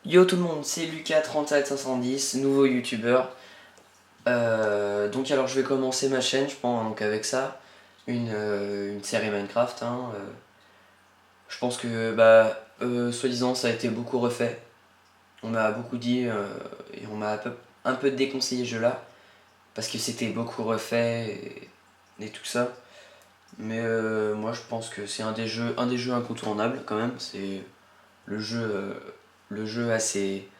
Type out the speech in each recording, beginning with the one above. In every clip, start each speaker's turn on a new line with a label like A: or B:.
A: Yo tout le monde, c'est Lucas37510, nouveau youtubeur. Donc alors je vais commencer ma chaîne, je pense, donc avec ça, une série Minecraft. Je pense que soi-disant ça a été beaucoup refait. On m'a beaucoup dit et on m'a un peu déconseillé ce jeu-là parce que c'était beaucoup refait et tout ça. Mais moi je pense que c'est un des jeux incontournables quand même. C'est le jeu, le jeu assez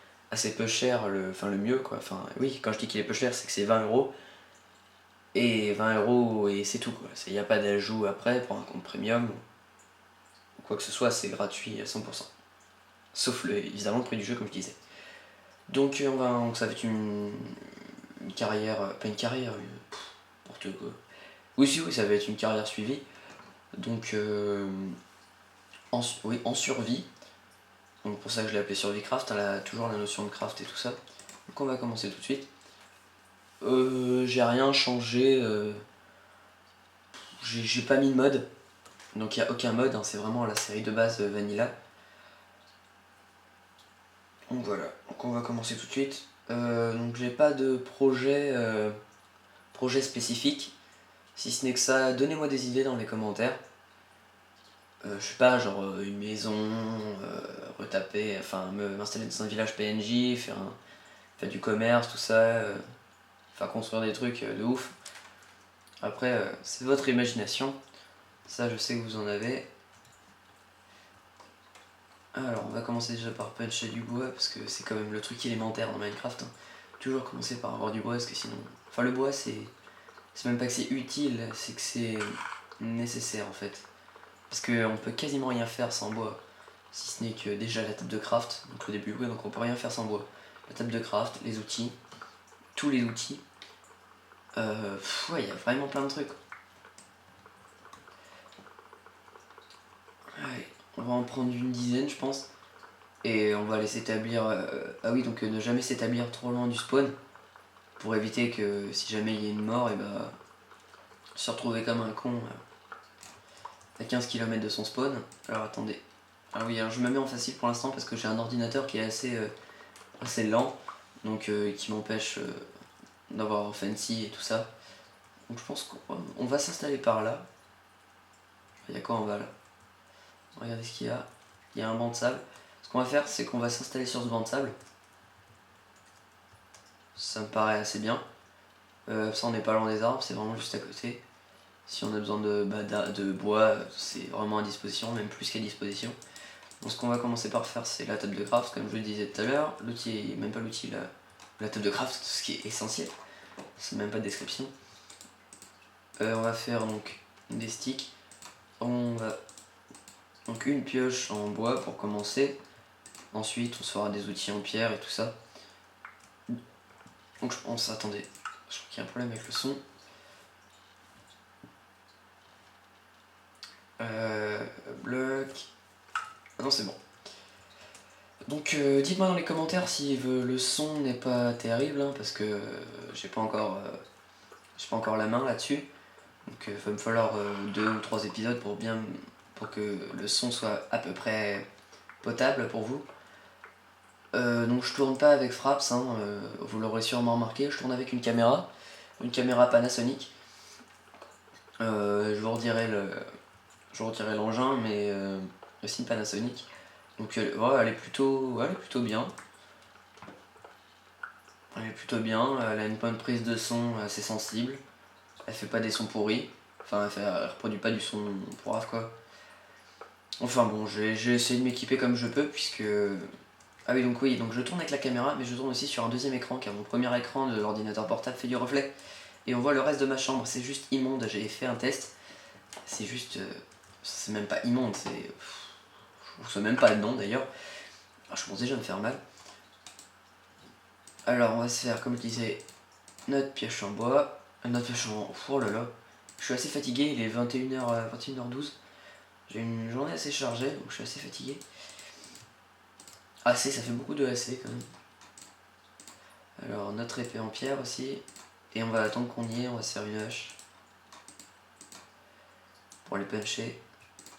A: peu cher, le mieux quoi. Enfin oui, quand je dis qu'il est peu cher, c'est que c'est 20 €. Et 20 € et c'est tout quoi. Il n'y a pas d'ajout après pour un compte premium ou quoi que ce soit, c'est gratuit à 100%. Sauf évidemment le prix du jeu comme je disais. Donc donc ça va être une carrière, pas une carrière, n'importe quoi. Oui si oui, ça va être une carrière suivie. Donc oui, en survie. Donc pour ça que je l'ai appelé Survicraft, elle a toujours la notion de craft et tout ça. Donc on va commencer tout de suite. J'ai rien changé, j'ai pas mis de mode, donc il n'y a aucun mode, hein, c'est vraiment la série de base Vanilla. Donc voilà, donc on va commencer tout de suite. Donc j'ai pas de projet spécifique, si ce n'est que ça, donnez-moi des idées dans les commentaires. Je sais pas, genre une maison, retaper, enfin m'installer dans un village PNJ, faire du commerce, tout ça, faire construire des trucs de ouf. Après, c'est votre imagination. Ça, je sais que vous en avez. Alors, on va commencer déjà par puncher du bois, parce que c'est quand même le truc élémentaire dans Minecraft. Toujours commencer par avoir du bois, parce que sinon... Enfin, le bois, c'est même pas que c'est utile, c'est que c'est nécessaire, en fait. Parce qu'on peut quasiment rien faire sans bois. Si ce n'est que déjà la table de craft, donc le début, ouais, donc on peut rien faire sans bois. La table de craft, les outils, tous les outils. Ouais, il y a vraiment plein de trucs. Ouais, on va en prendre une dizaine, je pense. Et on va les s'établir... ah oui, donc ne jamais s'établir trop loin du spawn. Pour éviter que si jamais il y a une mort, et bah... se retrouver comme un con à 15 km de son spawn. Alors attendez. Ah oui, alors je me mets en facile pour l'instant parce que j'ai un ordinateur qui est assez lent. Donc qui m'empêche d'avoir fancy et tout ça. Donc je pense qu'on va s'installer par là. Il y a quoi en bas là? Regardez ce qu'il y a. Il y a un banc de sable. Ce qu'on va faire, c'est qu'on va s'installer sur ce banc de sable. Ça me paraît assez bien. Ça, on n'est pas loin des arbres, c'est vraiment juste à côté. Si on a besoin de bois, c'est vraiment à disposition, même plus qu'à disposition. Donc ce qu'on va commencer par faire, c'est la table de craft, comme je le disais tout à l'heure. L'outil, même pas l'outil, la table de craft, ce qui est essentiel. C'est même pas de description. On va faire donc des sticks. On va donc une pioche en bois pour commencer. Ensuite, on se fera des outils en pierre et tout ça. Donc je pense, attendez, je crois qu'il y a un problème avec le son. Bloc. Ah non, c'est bon. Donc dites-moi dans les commentaires si le son n'est pas terrible, hein, parce que j'ai pas encore la main là-dessus. Donc il va me falloir 2 ou 3 épisodes pour que le son soit à peu près potable pour vous. Donc je tourne pas avec Fraps, hein, vous l'aurez sûrement remarqué, je tourne avec une caméra Panasonic. Je vous redirai l'engin, mais aussi une Panasonic. Donc ouais, elle est plutôt bien. Elle est plutôt bien, elle a une bonne prise de son assez sensible. Elle fait pas des sons pourris. Enfin, elle reproduit pas du son pourrave quoi. Enfin bon, j'ai essayé de m'équiper comme je peux puisque... Ah oui, donc je tourne avec la caméra, mais je tourne aussi sur un deuxième écran car mon premier écran de l'ordinateur portable fait du reflet. Et on voit le reste de ma chambre, c'est juste immonde, j'ai fait un test. C'est juste... c'est même pas immonde, c'est... Je sais même pas le nom d'ailleurs. Je commence déjà à me faire mal. Alors on va se faire, comme je disais, notre pioche en bois. Notre pioche en... Oh là là. Je suis assez fatigué, il est 21h12. J'ai une journée assez chargée, donc je suis assez fatigué. AC, ça fait beaucoup de AC quand même. Alors notre épée en pierre aussi. Et on va attendre qu'on y est, on va se faire une hache. Pour aller puncher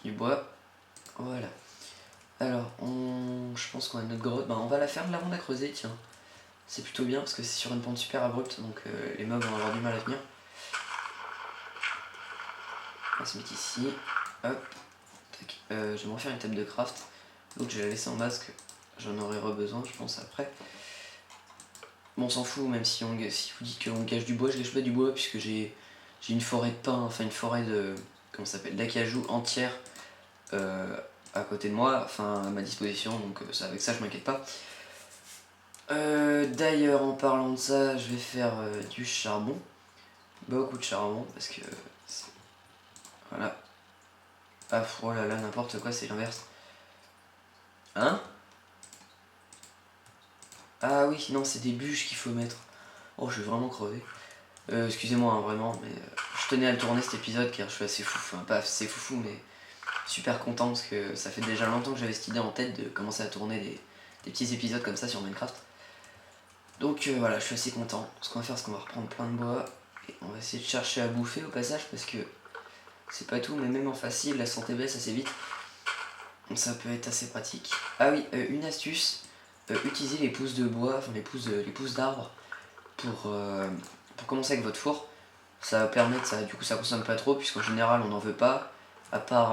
A: du bois. Voilà. Alors, je pense qu'on a notre grotte. On va la faire de la ronde à creuser, tiens. C'est plutôt bien parce que c'est sur une pente super abrupte, donc les mobs vont avoir du mal à venir. On va se mettre ici. Hop. Tac. Je vais me refaire une table de craft. Donc je vais la laisser en base, que j'en aurai besoin, je pense, après. Bon, on s'en fout, même si vous dites qu'on gâche du bois, je gâche pas du bois, puisque j'ai une forêt de pins, enfin une forêt de. Comment ça s'appelle, d'acajou entière à côté de moi, enfin à ma disposition, donc avec ça je m'inquiète pas. D'ailleurs, en parlant de ça, je vais faire du charbon. Beaucoup de charbon, parce que. Voilà. Ah, oh là là, n'importe quoi, c'est l'inverse. Hein? Ah oui, non, c'est des bûches qu'il faut mettre. Oh, je suis vraiment crevé. Excusez-moi, hein, vraiment, mais je tenais à le tourner cet épisode car je suis assez fou, enfin pas assez foufou, mais super content parce que ça fait déjà longtemps que j'avais cette idée en tête de commencer à tourner des petits épisodes comme ça sur Minecraft. Donc voilà, je suis assez content. Ce qu'on va faire, c'est qu'on va reprendre plein de bois et on va essayer de chercher à bouffer au passage parce que c'est pas tout, mais même en facile, la santé baisse assez vite. Donc ça peut être assez pratique. Ah oui, une astuce, utiliser les pousses de bois, enfin les pousses d'arbres pour commencer avec votre four. Ça va permettre, du coup ça consomme pas trop puisqu'en général on n'en veut pas, à part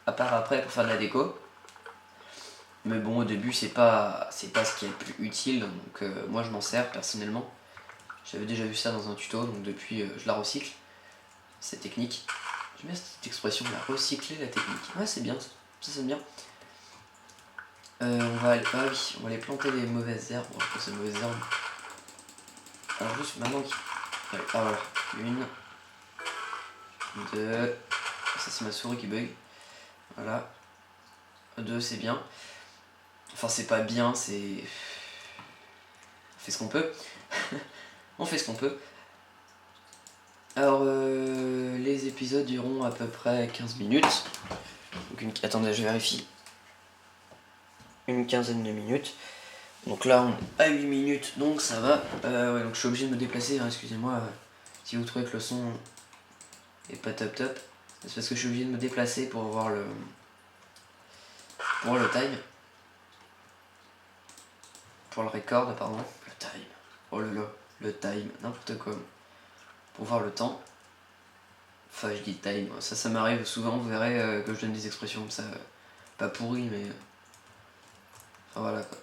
A: après pour faire de la déco. Mais bon, au début c'est pas ce qui est le plus utile, donc moi je m'en sers personnellement. J'avais déjà vu ça dans un tuto, donc depuis je la recycle, cette technique. J'aime bien cette expression, la recycler la technique. Ouais, c'est bien, ça c'est bien. On va aller planter les mauvaises herbes, bon, je pense que c'est mauvaises herbes. Alors juste maintenant allez, ah voilà, une, deux, ça c'est ma souris qui bug. Voilà, deux c'est bien. Enfin c'est pas bien, c'est... On fait ce qu'on peut. On fait ce qu'on peut. Alors les épisodes dureront à peu près 15 minutes. Donc attendez, je vérifie. Une quinzaine de minutes. Donc là on est à 8 minutes, donc ça va. Ouais, donc je suis obligé de me déplacer, hein, excusez-moi si vous trouvez que le son est pas top top. C'est parce que je suis obligé de me déplacer pour voir le time. Pour le record, pardon. Le time. Oh là là, le time, n'importe quoi. Pour voir le temps. Enfin, je dis time, ça m'arrive souvent, vous verrez que je donne des expressions comme ça, pas pourries, mais. Enfin voilà quoi.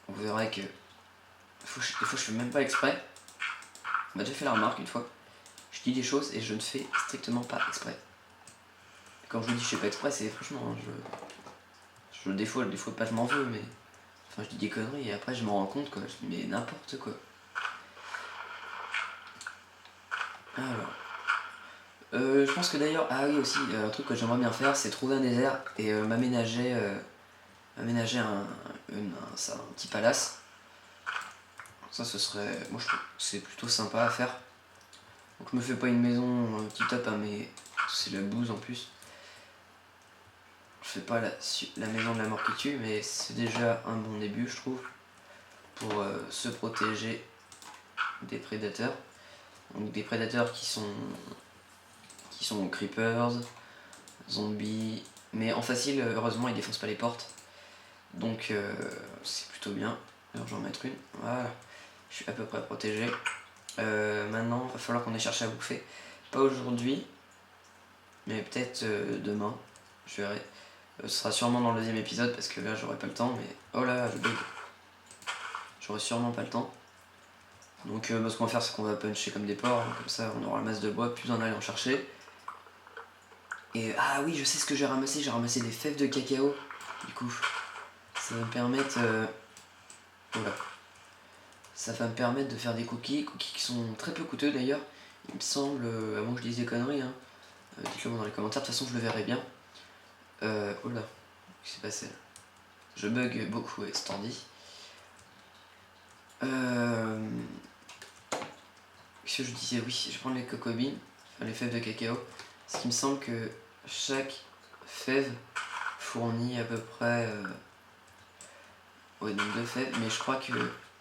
A: Vous verrez que. Des fois, je fais même pas exprès. On m'a déjà fait la remarque une fois. Je dis des choses et je ne fais strictement pas exprès. Et quand je vous dis je fais pas exprès, c'est franchement. Des fois pas je m'en veux, mais. Enfin, je dis des conneries et après je m'en rends compte quoi. Je dis mais n'importe quoi. Alors. Je pense que d'ailleurs, ah oui aussi, un truc que j'aimerais bien faire, c'est trouver un désert et m'aménager un petit palace. Ça ce serait, moi je trouve que c'est plutôt sympa à faire. Donc je me fais pas une maison tip-top, hein, mais c'est la bouse en plus. Je fais pas la maison de la mort qui tue, mais c'est déjà un bon début je trouve, pour se protéger des prédateurs. Donc des prédateurs qui sont creepers, zombies, mais en facile heureusement ils défoncent pas les portes. Donc c'est plutôt bien. Alors je vais en mettre une, voilà. Je suis à peu près protégé. Maintenant il va falloir qu'on ait cherché à bouffer. Pas aujourd'hui, mais peut-être demain, je verrai. Ce sera sûrement dans le deuxième épisode parce que là j'aurai pas le temps, mais oh là je bug. J'aurai sûrement pas le temps. Donc ce qu'on va faire c'est qu'on va puncher comme des porcs, hein, comme ça on aura la masse de bois, plus on aller en chercher. Et ah oui, je sais ce que j'ai ramassé des fèves de cacao. Du coup, ça va me permettre... Voilà. Ça va me permettre de faire des cookies qui sont très peu coûteux d'ailleurs. Il me semble, à moins que je dise des conneries, hein. Dites-le moi dans les commentaires, de toute façon je le verrai bien. Oh là, qu'est-ce qui s'est passé là? Je bug beaucoup avec Standy. Qu'est-ce que je disais? Oui, je prends les cocobines, enfin les fèves de cacao. Parce qu'il me semble que chaque fève fournit à peu près... ouais, donc 2 fèves, mais je crois que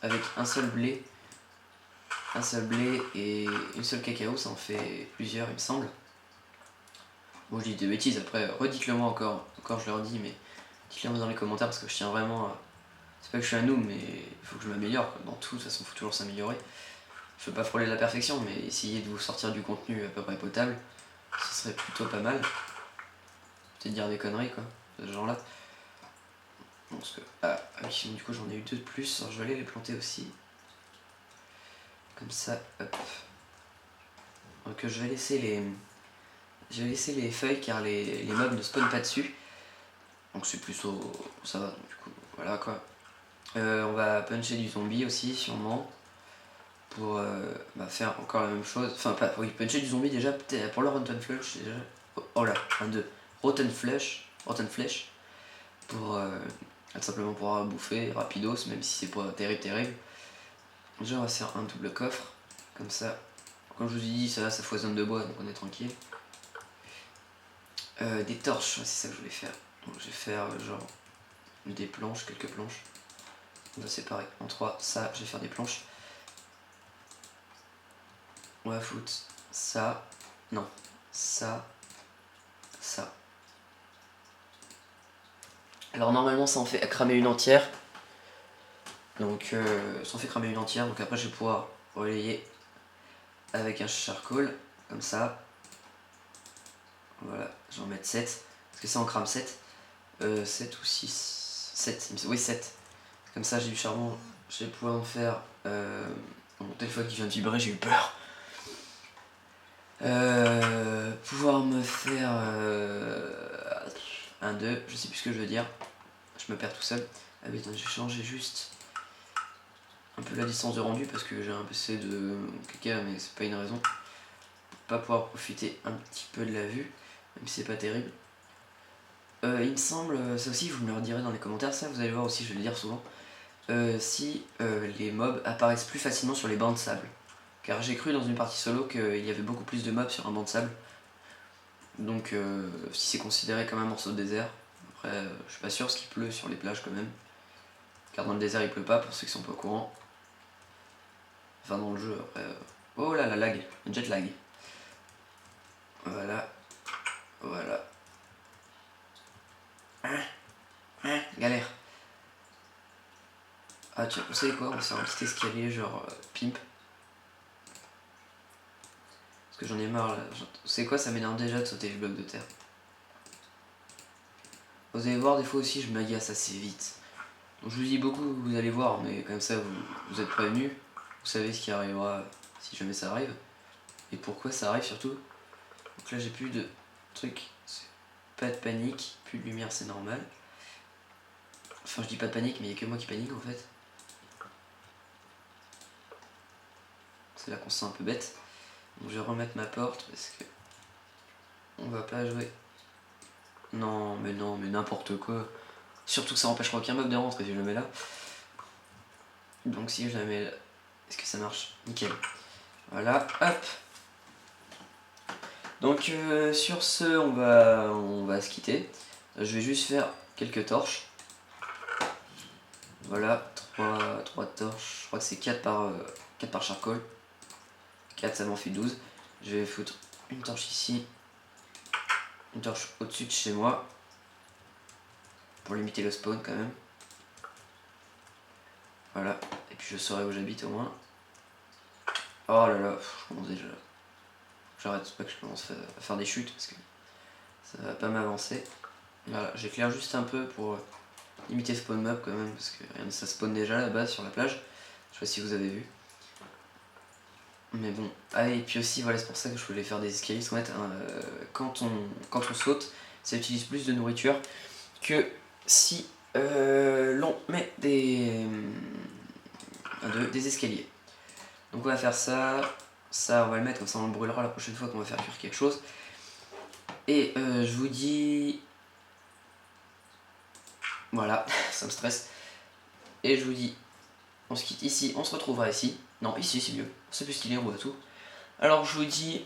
A: avec un seul blé et une seule cacao, ça en fait plusieurs, il me semble. Bon, je dis des bêtises, après, redites-le moi encore je leur dis, mais Dites-le moi dans les commentaires parce que je tiens vraiment à... C'est pas que je suis un noob, mais il faut que je m'améliore. Dans tout, de toute façon, il faut toujours s'améliorer. Je veux pas frôler la perfection, mais essayer de vous sortir du contenu à peu près potable, ce serait plutôt pas mal. Peut-être dire des conneries, quoi, de ce genre-là. Parce que... Ah oui, du coup, j'en ai eu 2 de plus. Alors, je vais aller les planter aussi. Comme ça, hop. Donc, je vais laisser les feuilles car les mobs ne spawnent pas dessus. Donc, c'est plutôt... ça va, donc, du coup, voilà, quoi. On va puncher du zombie aussi, sûrement. Pour faire encore la même chose. Enfin, pas, oui, puncher du zombie déjà, pour le Rotten Flush, déjà. Oh là, un 2. Rotten Flesh. Pour simplement pouvoir bouffer rapidos, même si c'est pas terrible. Déjà, on va faire un double coffre. Comme ça. Comme je vous ai dit, ça foisonne de bois, donc on est tranquille. Des torches, c'est ça que je voulais faire. Donc, je vais faire genre des planches, quelques planches. On va séparer en 3. Ça, je vais faire des planches. On va foutre ça. Non. Ça. Ça. Alors normalement ça en fait cramer une entière. Donc ça en fait cramer une entière. Donc après je vais pouvoir relayer avec un charcoal. Comme ça. Voilà. Je vais en mettre 7. Parce que ça en crame 7. 7 ou 6. 7. Oui 7. Comme ça j'ai du charbon. Je vais pouvoir en faire... Mon téléphone qui vient de vibrer, j'ai eu peur. Pouvoir me faire un 2, je sais plus ce que je veux dire. Je me perds tout seul. Ah oui, attends, j'ai changé juste un peu la distance de rendu parce que j'ai un PC de caca, mais c'est pas une raison. Pour pas pouvoir profiter un petit peu de la vue, même si c'est pas terrible. Il me semble, ça aussi vous me le redirez dans les commentaires, ça vous allez voir aussi, je vais le dire souvent. Si les mobs apparaissent plus facilement sur les bancs de sable. Car j'ai cru dans une partie solo qu'il y avait beaucoup plus de mobs sur un banc de sable. Donc si c'est considéré comme un morceau de désert, après je suis pas sûr parce qu'il pleut sur les plages quand même. Car dans le désert il pleut pas pour ceux qui sont pas au courant. Enfin dans le jeu après... Oh là la lag, le jet lag. Voilà. Voilà. Galère. Ah tiens, vous savez quoi, on va faire un petit escalier genre pimp. Parce que j'en ai marre là. Vous savez quoi, ça m'énerve déjà de sauter les blocs de terre. Vous allez voir, des fois aussi je m'agace assez vite. Donc je vous dis beaucoup, vous allez voir, mais comme ça vous êtes prévenus. Vous savez ce qui arrivera si jamais ça arrive. Et pourquoi ça arrive surtout. Donc là j'ai plus de trucs. Pas de panique, plus de lumière c'est normal. Enfin je dis pas de panique mais il n'y a que moi qui panique en fait. C'est là qu'on se sent un peu bête. Donc je vais remettre ma porte parce que on va pas jouer. Non mais n'importe quoi. Surtout que ça empêchera aucun mob de rentrer si je le mets là. Donc si je la mets là, est-ce que ça marche? Nickel. Voilà, hop. Donc sur ce, on va se quitter. Je vais juste faire quelques torches. Voilà, 3 torches. Je crois que c'est 4 par charcoal. 4, ça m'en fait 12. Je vais foutre une torche ici. Une torche au-dessus de chez moi. Pour limiter le spawn quand même. Voilà. Et puis je saurai où j'habite au moins. Oh là là, je commence déjà. J'arrête pas que je commence à faire des chutes parce que ça va pas m'avancer. Voilà, j'éclaire juste un peu pour limiter le spawn mob quand même parce que rien, ça spawn déjà là-bas sur la plage. Je sais pas si vous avez vu. Mais bon, ah et puis aussi voilà, c'est pour ça que je voulais faire des escaliers, parce qu'en fait quand on saute, ça utilise plus de nourriture que si l'on met des escaliers. Donc on va faire ça, on va le mettre comme ça on le brûlera la prochaine fois qu'on va faire cuire quelque chose. Et je vous dis... Voilà, ça me stresse. Et je vous dis, on se quitte ici, on se retrouvera ici. Non, ici c'est mieux, c'est plus stylé, on voit tout. Alors je vous dis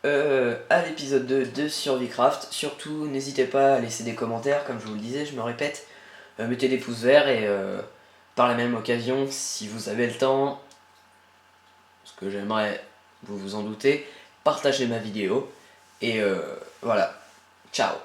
A: à l'épisode 2 de Survicraft. Surtout n'hésitez pas à laisser des commentaires, comme je vous le disais, je me répète. Mettez des pouces verts et par la même occasion, si vous avez le temps, ce que j'aimerais, vous vous en doutez, partagez ma vidéo. Et voilà, ciao.